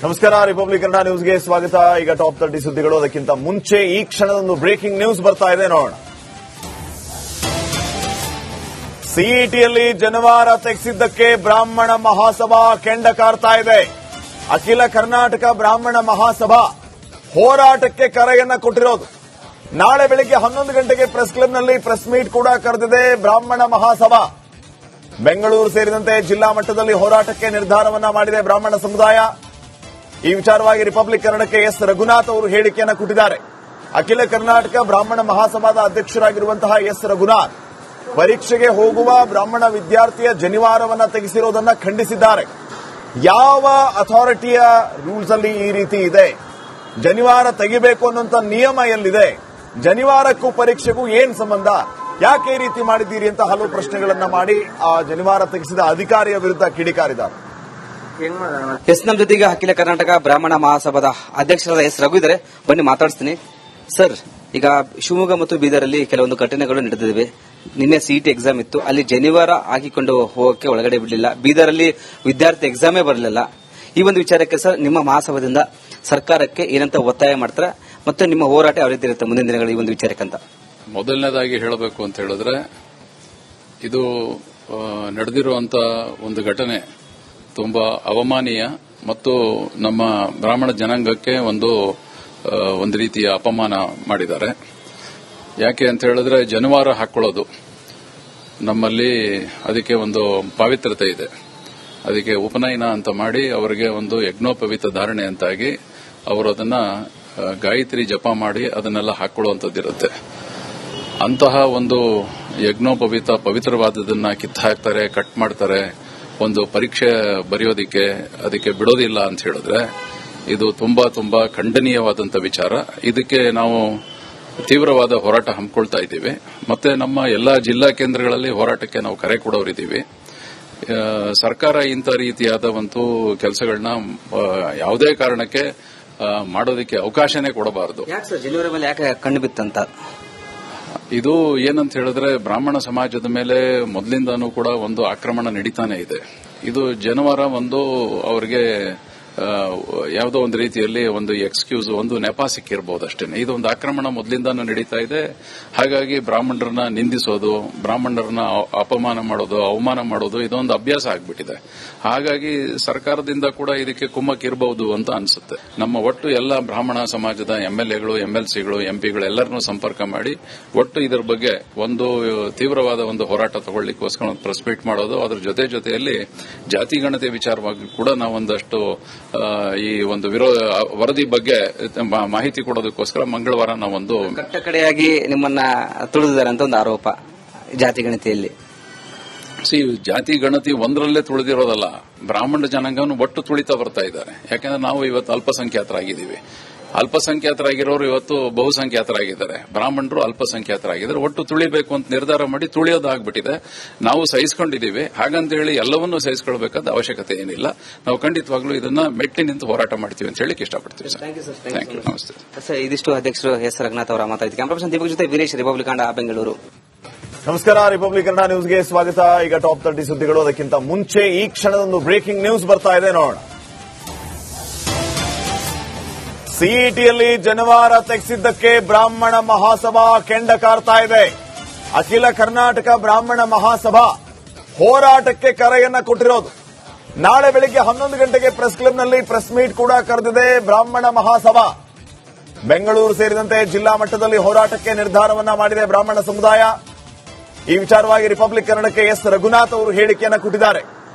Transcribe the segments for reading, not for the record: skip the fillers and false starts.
ನಮಸ್ಕಾರ, ರಿಪಬ್ಲಿಕ್ ಕನ್ನಡ ನ್ಯೂಸ್ಗೆ ಸ್ವಾಗತ. ಈಗ ಟಾಪ್ 30 ಸುದ್ದಿಗಳು. ಅದಕ್ಕಿಂತ ಮುಂಚೆ ಈ ಕ್ಷಣದೊಂದು ಬ್ರೇಕಿಂಗ್ ನ್ಯೂಸ್ ಬರ್ತಾ ಇದೆ, ನೋಡೋಣ. ಸಿಇಟಿಯಲ್ಲಿ ಜನವಾರ ತೆಗೆಸಿದ್ದಕ್ಕೆ ಬ್ರಾಹ್ಮಣ ಮಹಾಸಭಾ ಕೆಂಡ ಕಾರ್ತಾ ಇದೆ. ಅಖಿಲ ಕರ್ನಾಟಕ ಬ್ರಾಹ್ಮಣ ಮಹಾಸಭಾ ಹೋರಾಟಕ್ಕೆ ಕರೆಯನ್ನ ಕೊಟ್ಟಿರೋದು. ನಾಳೆ ಬೆಳಿಗ್ಗೆ 11 ಗಂಟೆಗೆ ಪ್ರೆಸ್ ಕ್ಲಬ್ನಲ್ಲಿ ಪ್ರೆಸ್ ಮೀಟ್ ಕೂಡ ಕರೆದಿದೆ ಬ್ರಾಹ್ಮಣ ಮಹಾಸಭಾ. ಬೆಂಗಳೂರು ಸೇರಿದಂತೆ ಜಿಲ್ಲಾ ಮಟ್ಟದಲ್ಲಿ ಹೋರಾಟಕ್ಕೆ ನಿರ್ಧಾರವನ್ನ ಮಾಡಿದೆ ಬ್ರಾಹ್ಮಣ ಸಮುದಾಯ. ಈ ವಿಚಾರವಾಗಿ ರಿಪಬ್ಲಿಕ್ ಕನ್ನಡಕ್ಕೆ ಎಸ್ ರಘುನಾಥ್ ಅವರು ಹೇಳಿಕೆಯನ್ನು ಕೊಟ್ಟಿದ್ದಾರೆ. ಅಖಿಲ ಕರ್ನಾಟಕ ಬ್ರಾಹ್ಮಣ ಮಹಾಸಭಾದ ಅಧ್ಯಕ್ಷರಾಗಿರುವಂತಹ ಎಸ್ ರಘುನಾಥ್ ಪರೀಕ್ಷೆಗೆ ಹೋಗುವ ಬ್ರಾಹ್ಮಣ ವಿದ್ಯಾರ್ಥಿಯ ಜನಿವಾರವನ್ನ ತೆಗೆಸಿರೋದನ್ನ ಖಂಡಿಸಿದ್ದಾರೆ. ಯಾವ ಅಥಾರಿಟಿಯ ರೂಲ್ಸ್ ಅಲ್ಲಿ ಈ ರೀತಿ ಇದೆ? ಜನಿವಾರ ತೆಗಿಬೇಕು ಅನ್ನುವಂತ ನಿಯಮ ಎಲ್ಲಿದೆ? ಜನಿವಾರಕ್ಕೂ ಪರೀಕ್ಷೆಗೂ ಏನ್ ಸಂಬಂಧ? ಯಾಕೆ ಈ ರೀತಿ ಮಾಡಿದ್ದೀರಿ ಅಂತ ಹಲವು ಪ್ರಶ್ನೆಗಳನ್ನ ಮಾಡಿ ಆ ಜನಿವಾರ ತೆಗೆಸಿದ ಅಧಿಕಾರಿಯ ವಿರುದ್ಧ ಕಿಡಿಕಾರಿದ್ದಾರೆ. ನಮ್ಮ ಜೊತೆಗೆ ಅಖಿಲ ಕರ್ನಾಟಕ ಬ್ರಾಹ್ಮಣ ಮಹಾಸಭಾದ ಅಧ್ಯಕ್ಷರಾದ ಎಸ್ ರಘು ಇದ್ದಾರೆ. ಬನ್ನಿ ಮಾತಾಡಿಸ್ತೀನಿ. ಸರ್, ಈಗ ಶಿವಮೊಗ್ಗ ಮತ್ತು ಬೀದರಲ್ಲಿ ಕೆಲವೊಂದು ಘಟನೆಗಳು ನಡೆದಿವೆ. ನಿನ್ನೆ ಸಿಇಟಿ ಎಕ್ಸಾಮ್ ಇತ್ತು, ಅಲ್ಲಿ ಜನಿವಾರ ಹಾಕಿಕೊಂಡು ಹೋಗಕ್ಕೆ ಒಳಗಡೆ ಬಿಡಲಿಲ್ಲ. ಬೀದರಲ್ಲಿ ವಿದ್ಯಾರ್ಥಿ ಎಕ್ಸಾಮೇ ಬರಲಿಲ್ಲ. ಈ ಒಂದು ವಿಚಾರಕ್ಕೆ ಸರ್, ನಿಮ್ಮ ಮಹಾಸಭಾದಿಂದ ಸರ್ಕಾರಕ್ಕೆ ಏನಂತ ಒತ್ತಾಯ ಮಾಡ್ತಾರೆ ಮತ್ತು ನಿಮ್ಮ ಹೋರಾಟ ಯಾವ ರೀತಿ ಇರುತ್ತೆ ಮುಂದಿನ ದಿನಗಳು ಈ ಒಂದು ವಿಚಾರಕ್ಕಂತ? ಮೊದಲನೇದಾಗಿ ಹೇಳಬೇಕು ಅಂತ ಹೇಳಿದ್ರೆ, ಇದು ನಡೆದಿರುವಂತ ಒಂದು ಘಟನೆ ತುಂಬಾ ಅವಮಾನೀಯ ಮತ್ತು ನಮ್ಮ ಬ್ರಾಹ್ಮಣ ಜನಾಂಗಕ್ಕೆ ಒಂದು ರೀತಿಯ ಅಪಮಾನ ಮಾಡಿದ್ದಾರೆ. ಯಾಕೆ ಅಂತ ಹೇಳಿದ್ರೆ, ಜನಿವಾರ ಹಾಕೊಳ್ಳೋದು ನಮ್ಮಲ್ಲಿ ಅದಕ್ಕೆ ಒಂದು ಪಾವಿತ್ರತೆ ಇದೆ. ಅದಕ್ಕೆ ಉಪನಯನ ಅಂತ ಮಾಡಿ ಅವರಿಗೆ ಒಂದು ಯಜ್ಞೋಪವೀತ ಧಾರಣೆ ಅಂತಾಗಿ ಅವರು ಅದನ್ನ ಗಾಯತ್ರಿ ಜಪ ಮಾಡಿ ಅದನ್ನೆಲ್ಲ ಹಾಕೊಳ್ಳುವಂತದ್ದಿರುತ್ತೆ. ಅಂತಹ ಒಂದು ಯಜ್ಞೋಪವೀತ ಪವಿತ್ರವಾದದನ್ನ ಕಿತ್ತು ಹಾಕ್ತಾರೆ, ಕಟ್ ಮಾಡ್ತಾರೆ. ಒಂದು ಪರೀಕ್ಷೆ ಬರೆಯೋದಿಕ್ಕೆ ಅದಕ್ಕೆ ಬಿಡೋದಿಲ್ಲ ಅಂತ ಹೇಳಿದ್ರೆ ಇದು ತುಂಬಾ ತುಂಬಾ ಖಂಡನೀಯವಾದಂತ ವಿಚಾರ. ಇದಕ್ಕೆ ನಾವು ತೀವ್ರವಾದ ಹೋರಾಟ ಹಮ್ಮಿಕೊಳ್ತಾ ಇದ್ದೀವಿ. ಮತ್ತೆ ನಮ್ಮ ಎಲ್ಲಾ ಜಿಲ್ಲಾ ಕೇಂದ್ರಗಳಲ್ಲಿ ಹೋರಾಟಕ್ಕೆ ನಾವು ಕರೆ ಕೊಡೋರಿದ್ದೀವಿ. ಸರ್ಕಾರ ಇಂಥ ರೀತಿಯಾದ ಒಂದು ಕೆಲಸಗಳನ್ನ ಯಾವುದೇ ಕಾರಣಕ್ಕೆ ಮಾಡೋದಕ್ಕೆ ಅವಕಾಶನೇ ಕೊಡಬಾರದು. ಜನಿವಾರ ಮೇಲೆ ಯಾಕೆ ಕಣ್ಣು ಬಿತ್ತಂತ? ಇದು ಏನಂತ ಹೇಳಿದ್ರೆ, ಬ್ರಾಹ್ಮಣ ಸಮಾಜದ ಮೇಲೆ ಮೊದಲಿಂದಾನೂ ಕೂಡ ಒಂದು ಆಕ್ರಮಣ ನಡೀತಾನೆ ಇದೆ. ಇದು ಜನಿವಾರ ಒಂದು ಅವರಿಗೆ ಯಾವುದೋ ಒಂದು ರೀತಿಯಲ್ಲಿ ಒಂದು ಎಕ್ಸ್ಕ್ಯೂಸ್, ಒಂದು ನೆಪ ಸಿಕ್ಕಿರಬಹುದು ಅಷ್ಟೇ. ಇದೊಂದು ಆಕ್ರಮಣ ಮೊದಲಿಂದಾನು ನಡೀತಾ ಇದೆ. ಹಾಗಾಗಿ ಬ್ರಾಹ್ಮಣರನ್ನ ನಿಂದಿಸೋದು, ಬ್ರಾಹ್ಮಣರನ್ನ ಅಪಮಾನ ಮಾಡೋದು, ಅವಮಾನ ಮಾಡೋದು ಇದೊಂದು ಅಭ್ಯಾಸ ಆಗ್ಬಿಟ್ಟಿದೆ. ಹಾಗಾಗಿ ಸರ್ಕಾರದಿಂದ ಕೂಡ ಇದಕ್ಕೆ ಕುಮ್ಮಕ್ಕಿರಬಹುದು ಅಂತ ಅನ್ಸುತ್ತೆ. ನಮ್ಮ ಒಟ್ಟು ಎಲ್ಲ ಬ್ರಾಹ್ಮಣ ಸಮಾಜದ ಎಂಎಲ್ಎಗಳು, ಎಂಎಲ್ಸಿಗಳು, ಎಂಪಿಗಳು ಎಲ್ಲರನ್ನೂ ಸಂಪರ್ಕ ಮಾಡಿ ಒಟ್ಟು ಇದರ ಬಗ್ಗೆ ಒಂದು ತೀವ್ರವಾದ ಒಂದು ಹೋರಾಟ ತಗೊಳ್ಳಿಕ್ಕೋಸ್ಕರ ಒಂದು ಪ್ರೆಸ್ ಮೀಟ್ ಮಾಡೋದು. ಅದರ ಜೊತೆಯಲ್ಲಿ ಜಾತಿ ಗಣತಿ ವಿಚಾರವಾಗಿ ಕೂಡ ನಾವೊಂದಷ್ಟು ಈ ಒಂದು ವರದಿ ಬಗ್ಗೆ ಮಾಹಿತಿ ಕೊಡೋದಕ್ಕೋಸ್ಕರ ಮಂಗಳವಾರ ನಾವೊಂದು ಕಟ್ಟಕಡೆಯಾಗಿ ನಿಮ್ಮನ್ನ ತುಳಿದಿದ್ದಾರೆ ಅಂತ ಒಂದು ಆರೋಪ ಜಾತಿ ಗಣತಿಯಲ್ಲಿ. ಜಾತಿ ಗಣತಿ ಒಂದರಲ್ಲೇ ತುಳಿದಿರೋದಲ್ಲ, ಬ್ರಾಹ್ಮಣ ಜನಾಂಗವನ್ನು ಒಟ್ಟು ತುಳಿತಾ ಬರ್ತಾ ಇದ್ದಾರೆ. ಯಾಕಂದ್ರೆ ನಾವು ಇವತ್ತು ಅಲ್ಪಸಂಖ್ಯಾತರಾಗಿದ್ದೀವಿ. ಅಲ್ಪಸಂಖ್ಯಾತರಾಗಿರೋರು ಇವತ್ತು ಬಹುಸಂಖ್ಯಾತರಾಗಿದ್ದಾರೆ. ಬ್ರಾಹ್ಮಣರು ಅಲ್ಪಸಂಖ್ಯಾತರಾಗಿದ್ದಾರೆ. ಒಟ್ಟು ತುಳಿಬೇಕು ಅಂತ ನಿರ್ಧಾರ ಮಾಡಿ ತುಳಿಯೋದಾಗ್ಬಿಟ್ಟಿದೆ. ನಾವು ಸಹಿಸಿಕೊಂಡಿದ್ದೀವಿ. ಹಾಗಂತ ಹೇಳಿ ಎಲ್ಲವನ್ನೂ ಸಹಿಸಿಕೊಳ್ಬೇಕಾದ ಅವಶ್ಯಕತೆ ಏನಿಲ್ಲ. ನಾವು ಖಂಡಿತವಾಗ್ಲೂ ಇದನ್ನ ಮೆಟ್ಟಿ ನಿಂತು ಹೋರಾಟ ಮಾಡ್ತೀವಿ ಅಂತ ಹೇಳಿ ಇಷ್ಟಪಡ್ತೀವಿ. Thank you. ನಮಸ್ತೆ ಸರ್. ಇದಿಷ್ಟು ಅಧ್ಯಕ್ಷರು ಎಸ್ ರಘುನಾಥ್ ಅವರ ಮಾತಾಡಿದ. ಕ್ಯಾಮರಾ ಪರ್ಸನ್ ದೀಪಕ್ ಜೊತೆ ವೀರೇಶ್, ರಿಪಬ್ಲಿಕ್ ಕನ್ನಡ, ಬೆಂಗಳೂರು. ನಮಸ್ಕಾರ, ರಿಪಬ್ಲಿಕ್ ಕನ್ನಡ ನ್ಯೂಸ್ಗೆ ಸ್ವಾಗತ. ಈಗ ಟಾಪ್ 30 ಸುದ್ದಿಗಳು. ಅದಕ್ಕಿಂತ ಮುಂಚೆ ಈ ಕ್ಷಣದೊಂದು ಬ್ರೇಕಿಂಗ್ ನ್ಯೂಸ್ ಬರ್ತಾ ಇದೆ, ನೋಡೋಣ. ಸಿಇಟಿಯಲ್ಲಿ ಜನವಾರ ತೆಗೆಸಿದ್ದಕ್ಕೆ ಬ್ರಾಹ್ಮಣ ಮಹಾಸಭಾ ಕೆಂಡ ಕಾರ್ತಾ ಇದೆ. ಅಖಿಲ ಕರ್ನಾಟಕ ಬ್ರಾಹ್ಮಣ ಮಹಾಸಭಾ ಹೋರಾಟಕ್ಕೆ ಕರೆಯನ್ನ ಕೊಟ್ಟಿರೋದು. ನಾಳೆ ಬೆಳಿಗ್ಗೆ 11 ಗಂಟೆಗೆ ಪ್ರೆಸ್ ಕ್ಲಬ್ನಲ್ಲಿ ಪ್ರೆಸ್ ಮೀಟ್ ಕೂಡ ಕರೆದಿದೆ ಬ್ರಾಹ್ಮಣ ಮಹಾಸಭಾ. ಬೆಂಗಳೂರು ಸೇರಿದಂತೆ ಜಿಲ್ಲಾ ಮಟ್ಟದಲ್ಲಿ ಹೋರಾಟಕ್ಕೆ ನಿರ್ಧಾರವನ್ನ ಮಾಡಿದೆ ಬ್ರಾಹ್ಮಣ ಸಮುದಾಯ. ಈ ವಿಚಾರವಾಗಿ ರಿಪಬ್ಲಿಕ್ ಕನ್ನಡಕ್ಕೆ ಎಸ್ ರಘುನಾಥ್ ಅವರು ಹೇಳಿಕೆಯನ್ನು ಕೊಟ್ಟಿದ್ದಾರೆ.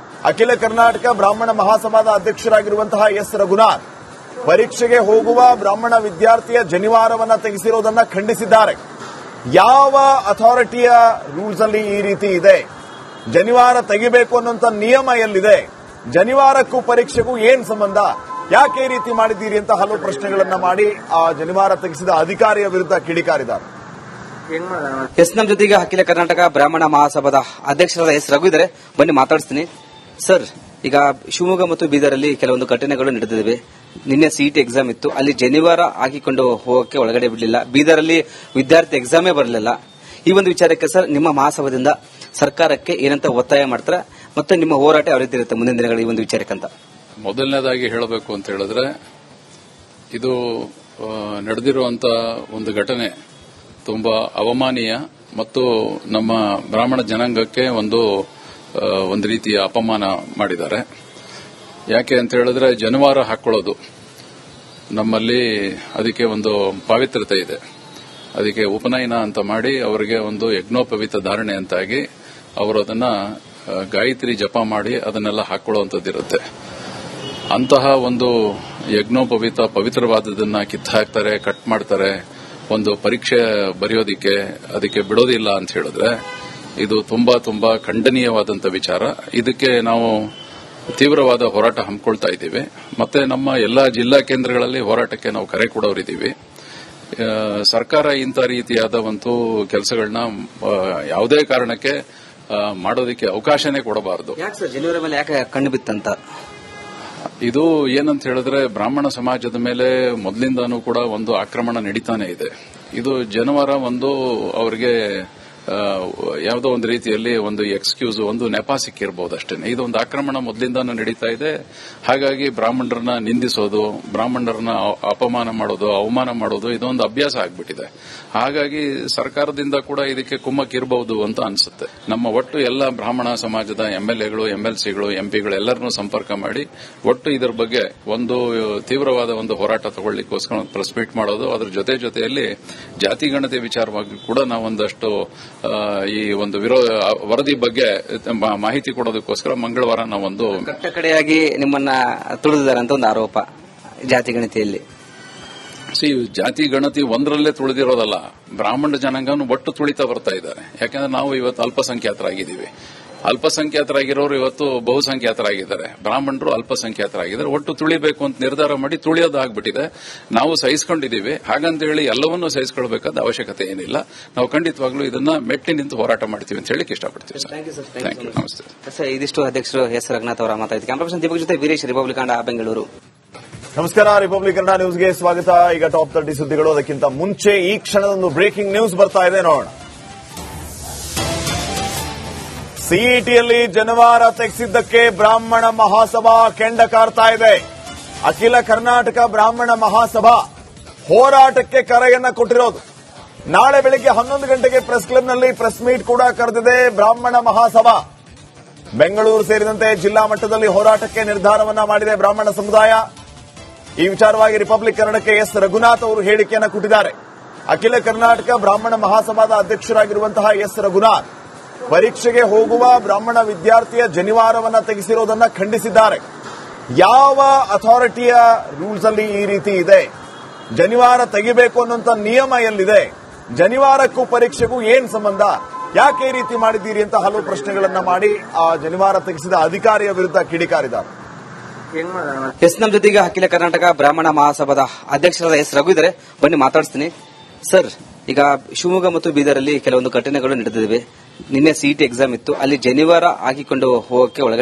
ಅಖಿಲ ಕರ್ನಾಟಕ ಬ್ರಾಹ್ಮಣ ಮಹಾಸಭಾದ ಅಧ್ಯಕ್ಷರಾಗಿರುವಂತಹ ಎಸ್ ರಘುನಾಥ್ ಪರೀಕ್ಷೆಗೆ ಹೋಗುವ ಬ್ರಾಹ್ಮಣ ವಿದ್ಯಾರ್ಥಿಯ ಜನಿವಾರವನ್ನ ತೆಗೆಸಿರೋದನ್ನ ಖಂಡಿಸಿದ್ದಾರೆ. ಯಾವ ಅಥಾರಿಟಿಯ ರೂಲ್ಸ್ ಅಲ್ಲಿ ಈ ರೀತಿ ಇದೆ? ಜನಿವಾರ ತೆಗಿಬೇಕು ಅನ್ನುವಂತ ನಿಯಮ ಎಲ್ಲಿದೆ? ಜನಿವಾರಕ್ಕೂ ಪರೀಕ್ಷೆಗೂ ಏನ್ ಸಂಬಂಧ? ಯಾಕೆ ಈ ರೀತಿ ಮಾಡಿದ್ದೀರಿ ಅಂತ ಹಲವು ಪ್ರಶ್ನೆಗಳನ್ನ ಮಾಡಿ ಆ ಜನಿವಾರ ತೆಗೆಸಿದ ಅಧಿಕಾರಿಯ ವಿರುದ್ಧ ಕಿಡಿಕಾರಿದ್ದಾರೆ. ನಮ್ಮ ಜೊತೆಗೆ ಅಖಿಲ ಕರ್ನಾಟಕ ಬ್ರಾಹ್ಮಣ ಮಹಾಸಭಾದ ಅಧ್ಯಕ್ಷರಾದ ಎಸ್ ರಘು ಇದ್ದಾರೆ. ಬನ್ನಿ ಮಾತಾಡಿಸ್ತೀನಿ. ಸರ್, ಈಗ ಶಿವಮೊಗ್ಗ ಮತ್ತು ಬೀದರಲ್ಲಿ ಕೆಲವೊಂದು ಘಟನೆಗಳು ನಡೆದಿವೆ. ನಿನ್ನೆ ಸಿಇಟಿ ಎಕ್ಸಾಮ್ ಇತ್ತು, ಅಲ್ಲಿ ಜನಿವಾರ ಹಾಕಿಕೊಂಡು ಹೋಗಕ್ಕೆ ಒಳಗಡೆ ಬಿಡಲಿಲ್ಲ. ಬೀದರಲ್ಲಿ ವಿದ್ಯಾರ್ಥಿ ಎಕ್ಸಾಮೇ ಬರಲಿಲ್ಲ. ಈ ಒಂದು ವಿಚಾರಕ್ಕೆ ಸರ್, ನಿಮ್ಮ ಮಹಾಸಭಾದಿಂದ ಸರ್ಕಾರಕ್ಕೆ ಏನಂತ ಒತ್ತಾಯ ಮಾಡ್ತಾರೆ ಮತ್ತು ನಿಮ್ಮ ಹೋರಾಟ ಯಾವ ರೀತಿ ಇರುತ್ತೆ ಮುಂದಿನ ದಿನಗಳು ಈ ಒಂದು ವಿಚಾರಕ್ಕಂತ? ಮೊದಲನೇದಾಗಿ ಹೇಳಬೇಕು ಅಂತ ಹೇಳಿದ್ರೆ ಇದು ನಡೆದಿರುವಂತ ಒಂದು ಘಟನೆ ತುಂಬಾ ಅವಮಾನೀಯ ಮತ್ತು ನಮ್ಮ ಬ್ರಾಹ್ಮಣ ಜನಾಂಗಕ್ಕೆ ಒಂದು ರೀತಿಯ ಅಪಮಾನ ಮಾಡಿದ್ದಾರೆ. ಯಾಕೆ ಅಂತ ಹೇಳಿದ್ರೆ ಜನಿವಾರ ಹಾಕೊಳ್ಳೋದು ನಮ್ಮಲ್ಲಿ ಅದಕ್ಕೆ ಒಂದು ಪಾವಿತ್ರತೆ ಇದೆ. ಅದಕ್ಕೆ ಉಪನಯನ ಅಂತ ಮಾಡಿ ಅವರಿಗೆ ಒಂದು ಯಜ್ಞೋಪವೀತ ಧಾರಣೆ ಅಂತಾಗಿ ಅವರು ಅದನ್ನ ಗಾಯತ್ರಿ ಜಪ ಮಾಡಿ ಅದನ್ನೆಲ್ಲ ಹಾಕೊಳ್ಳುವಂತದ್ದಿರುತ್ತೆ. ಅಂತಹ ಒಂದು ಯಜ್ಞೋಪವೀತ ಪವಿತ್ರವಾದದನ್ನ ಕಿತ್ತು ಹಾಕ್ತಾರೆ, ಕಟ್ ಮಾಡ್ತಾರೆ, ಒಂದು ಪರೀಕ್ಷೆ ಬರೆಯೋದಿಕ್ಕೆ ಅದಕ್ಕೆ ಬಿಡೋದಿಲ್ಲ ಅಂತ ಹೇಳಿದ್ರೆ ಇದು ತುಂಬಾ ತುಂಬಾ ಖಂಡನೀಯವಾದಂತ ವಿಚಾರ. ಇದಕ್ಕೆ ನಾವು ತೀವ್ರವಾದ ಹೋರಾಟ ಹಮ್ಮಿಕೊಳ್ತಾ ಇದ್ದೀವಿ. ಮತ್ತೆ ನಮ್ಮ ಎಲ್ಲಾ ಜಿಲ್ಲಾ ಕೇಂದ್ರಗಳಲ್ಲಿ ಹೋರಾಟಕ್ಕೆ ನಾವು ಕರೆ ಕೊಡೋರಿದ್ದೀವಿ. ಸರ್ಕಾರ ಇಂಥ ರೀತಿಯಾದ ಒಂದು ಕೆಲಸಗಳನ್ನ ಯಾವುದೇ ಕಾರಣಕ್ಕೆ ಮಾಡೋದಕ್ಕೆ ಅವಕಾಶನೇ ಕೊಡಬಾರದು. ಯಾಕೆ ಸರ್ ಜನಿವಾರ ಮೇಲೆ ಯಾಕೆ ಕಣ್ಣು ಬಿತ್ತಂತ? ಇದು ಏನಂತ ಹೇಳಿದ್ರೆ ಬ್ರಾಹ್ಮಣ ಸಮಾಜದ ಮೇಲೆ ಮೊದಲಿಂದಾನೂ ಕೂಡ ಒಂದು ಆಕ್ರಮಣ ನಡೀತಾನೆ ಇದೆ. ಇದು ಜನಿವಾರ ಒಂದು ಅವರಿಗೆ ಯಾವುದೋ ಒಂದು ರೀತಿಯಲ್ಲಿ ಒಂದು ಎಕ್ಸ್ಕ್ಯೂಸ್, ಒಂದು ನೆಪ ಸಿಕ್ಕಿರಬಹುದು ಅಷ್ಟೇ. ಇದೊಂದು ಆಕ್ರಮಣ ಮೊದಲಿಂದಾನು ನಡೀತಾ ಇದೆ. ಹಾಗಾಗಿ ಬ್ರಾಹ್ಮಣರನ್ನ ನಿಂದಿಸೋದು, ಬ್ರಾಹ್ಮಣರನ್ನ ಅಪಮಾನ ಮಾಡೋದು, ಅವಮಾನ ಮಾಡೋದು ಇದೊಂದು ಅಭ್ಯಾಸ ಆಗ್ಬಿಟ್ಟಿದೆ. ಹಾಗಾಗಿ ಸರ್ಕಾರದಿಂದ ಕೂಡ ಇದಕ್ಕೆ ಕುಮ್ಮಕ್ಕಿರಬಹುದು ಅಂತ ಅನ್ಸುತ್ತೆ. ನಮ್ಮ ಒಟ್ಟು ಎಲ್ಲ ಬ್ರಾಹ್ಮಣ ಸಮಾಜದ ಎಂಎಲ್ಎಗಳು, ಎಂಎಲ್ಸಿಗಳು, ಎಂಪಿಗಳು ಎಲ್ಲರನ್ನೂ ಸಂಪರ್ಕ ಮಾಡಿ ಒಟ್ಟು ಇದರ ಬಗ್ಗೆ ಒಂದು ತೀವ್ರವಾದ ಒಂದು ಹೋರಾಟ ತಗೊಳ್ಳಿಕ್ಕೋಸ್ಕರ ಪ್ರೆಸ್ ಮೀಟ್ ಮಾಡೋದು, ಅದರ ಜೊತೆಯಲ್ಲಿ ಜಾತಿ ಗಣತಿ ವಿಚಾರವಾಗಿ ಕೂಡ ನಾವೊಂದಷ್ಟು ಈ ಒಂದು ವರದಿ ಬಗ್ಗೆ ಮಾಹಿತಿ ಕೊಡೋದಕ್ಕೋಸ್ಕರ ಮಂಗಳವಾರ ನಾವೊಂದು ಕಟ್ಟಕಡೆಯಾಗಿ ನಿಮ್ಮನ್ನ ತುಳಿದಿದ್ದಾರೆ ಅಂತ ಒಂದು ಆರೋಪ ಜಾತಿ ಗಣತಿಯಲ್ಲಿ. ಜಾತಿ ಗಣತಿ ಒಂದರಲ್ಲೇ ತುಳಿದಿರೋದಲ್ಲ, ಬ್ರಾಹ್ಮಣ ಜನಾಂಗವನ್ನು ಒಟ್ಟು ತುಳಿತಾ ಬರ್ತಾ ಇದ್ದಾರೆ. ಯಾಕಂದ್ರೆ ನಾವು ಇವತ್ತು ಅಲ್ಪಸಂಖ್ಯಾತರಾಗಿದ್ದೀವಿ. ಅಲ್ಪಸಂಖ್ಯಾತರಾಗಿರೋರು ಇವತ್ತು ಬಹುಸಂಖ್ಯಾತರಾಗಿದ್ದಾರೆ. ಬ್ರಾಹ್ಮಣರು ಅಲ್ಪಸಂಖ್ಯಾತರಾಗಿದ್ದಾರೆ. ಒಟ್ಟು ತುಳಿಬೇಕು ಅಂತ ನಿರ್ಧಾರ ಮಾಡಿ ತುಳಿಯೋದಾಗ್ಬಿಟ್ಟಿದೆ. ನಾವು ಸಹಿಸಿಕೊಂಡಿದ್ದೀವಿ. ಹಾಗಂತ ಹೇಳಿ ಎಲ್ಲವನ್ನೂ ಸಹಿಸಿಕೊಳ್ಬೇಕಾದ ಅವಶ್ಯಕತೆ ಏನಿಲ್ಲ. ನಾವು ಖಂಡಿತವಾಗ್ಲೂ ಇದನ್ನ ಮೆಟ್ಟಿ ನಿಂತು ಹೋರಾಟ ಮಾಡ್ತೀವಿ ಅಂತ ಹೇಳಿಕ್ಕೆ ಇಷ್ಟಪಡ್ತೀವಿ ಸರ್. Thank you. ನಮಸ್ತೆ ಸರ್. ಇದಿಷ್ಟು ಅಧ್ಯಕ್ಷರು ಎಸ್ ರಘುನಾಥ್ ಅವರ ಮಾತಾಡಿದ. ಕ್ಯಾಮರಾ ಪರ್ಸನ್ ದೀಪಕ್ ಜೊತೆ ವೀರೇಶ್, ರಿಪಬ್ಲಿಕ್ ಕನ್ನಡ, ಬೆಂಗಳೂರು. ನಮಸ್ಕಾರ, ರಿಪಬ್ಲಿಕ್ ಕನ್ನಡ ನ್ಯೂಸ್ಗೆ ಸ್ವಾಗತ. ಈಗ ಟಾಪ್ 30 ಸುದ್ದಿಗಳು. ಅದಕ್ಕಿಂತ ಮುಂಚೆ ಈ ಕ್ಷಣದೊಂದು ಬ್ರೇಕಿಂಗ್ ನ್ಯೂಸ್ ಬರ್ತಾ ಇದೆ, ನೋಡೋಣ. ಸಿಇಟಿಯಲ್ಲಿ ಜನಿವಾರ ತೆಗೆಸಿದ್ದಕ್ಕೆ ಬ್ರಾಹ್ಮಣ ಮಹಾಸಭಾ ಕೆಂಡ ಕಾರ್ತಾ ಇದೆ. ಅಖಿಲ ಕರ್ನಾಟಕ ಬ್ರಾಹ್ಮಣ ಮಹಾಸಭಾ ಹೋರಾಟಕ್ಕೆ ಕರೆಯನ್ನ ಕೊಟ್ಟಿರೋದು. ನಾಳೆ ಬೆಳಿಗ್ಗೆ 11 ಗಂಟೆಗೆ ಪ್ರೆಸ್ ಕ್ಲಬ್ನಲ್ಲಿ ಪ್ರೆಸ್ ಮೀಟ್ ಕೂಡ ಕರೆದಿದೆ ಬ್ರಾಹ್ಮಣ ಮಹಾಸಭಾ. ಬೆಂಗಳೂರು ಸೇರಿದಂತೆ ಜಿಲ್ಲಾ ಮಟ್ಟದಲ್ಲಿ ಹೋರಾಟಕ್ಕೆ ನಿರ್ಧಾರವನ್ನ ಮಾಡಿದೆ ಬ್ರಾಹ್ಮಣ ಸಮುದಾಯ. ಈ ವಿಚಾರವಾಗಿ ರಿಪಬ್ಲಿಕ್ ಕನ್ನಡಕ್ಕೆ ಎಸ್ ರಘುನಾಥ್ ಅವರು ಹೇಳಿಕೆಯನ್ನು ಕೊಟ್ಟಿದ್ದಾರೆ. ಅಖಿಲ ಕರ್ನಾಟಕ ಬ್ರಾಹ್ಮಣ ಮಹಾಸಭಾದ ಅಧ್ಯಕ್ಷರಾಗಿರುವಂತಹ ಎಸ್ ರಘುನಾಥ್ ಪರೀಕ್ಷೆಗೆ ಹೋಗುವ ಬ್ರಾಹ್ಮಣ ವಿದ್ಯಾರ್ಥಿಯ ಜನಿವಾರವನ್ನ ತೆಗೆಸಿರೋದನ್ನ ಖಂಡಿಸಿದ್ದಾರೆ. ಯಾವ ಅಥಾರಿಟಿಯ ರೂಲ್ಸ್ ಅಲ್ಲಿ ಈ ರೀತಿ ಇದೆ? ಜನಿವಾರ ತೆಗಿಬೇಕು ಅನ್ನುವಂತ ನಿಯಮ ಎಲ್ಲಿದೆ? ಜನಿವಾರಕ್ಕೂ ಪರೀಕ್ಷೆಗೂ ಏನ್ ಸಂಬಂಧ? ಯಾಕೆ ಈ ರೀತಿ ಮಾಡಿದ್ದೀರಿ ಅಂತ ಹಲವು ಪ್ರಶ್ನೆಗಳನ್ನ ಮಾಡಿ ಆ ಜನಿವಾರ ತೆಗೆಸಿದ ಅಧಿಕಾರಿಯ ವಿರುದ್ಧ ಕಿಡಿಕಾರಿದ್ದಾರೆ. ಎಸ್ ನಮ್ಮ ಜೊತೆಗೆ ಅಖಿಲ ಕರ್ನಾಟಕ ಬ್ರಾಹ್ಮಣ ಮಹಾಸಭಾದ ಅಧ್ಯಕ್ಷರಾದ ಎಸ್ ರಘು ಇದ್ದಾರೆ. ಬನ್ನಿ ಮಾತಾಡಿಸ್ತೀನಿ. ಸರ್, ಈಗ ಶಿವಮೊಗ್ಗ ಮತ್ತು ಬೀದರಲ್ಲಿ ಕೆಲವೊಂದು ಘಟನೆಗಳು ನಡೆದಿವೆ. ನಿನ್ನೆ ಸಿಇಟಿ ಎಕ್ಸಾಮ್ ಇತ್ತು. ಅಲ್ಲಿ ಜನಿವಾರ ಹಾಕಿಕೊಂಡು ಹೋಗಕ್ಕೆ ಒಳಗಡೆ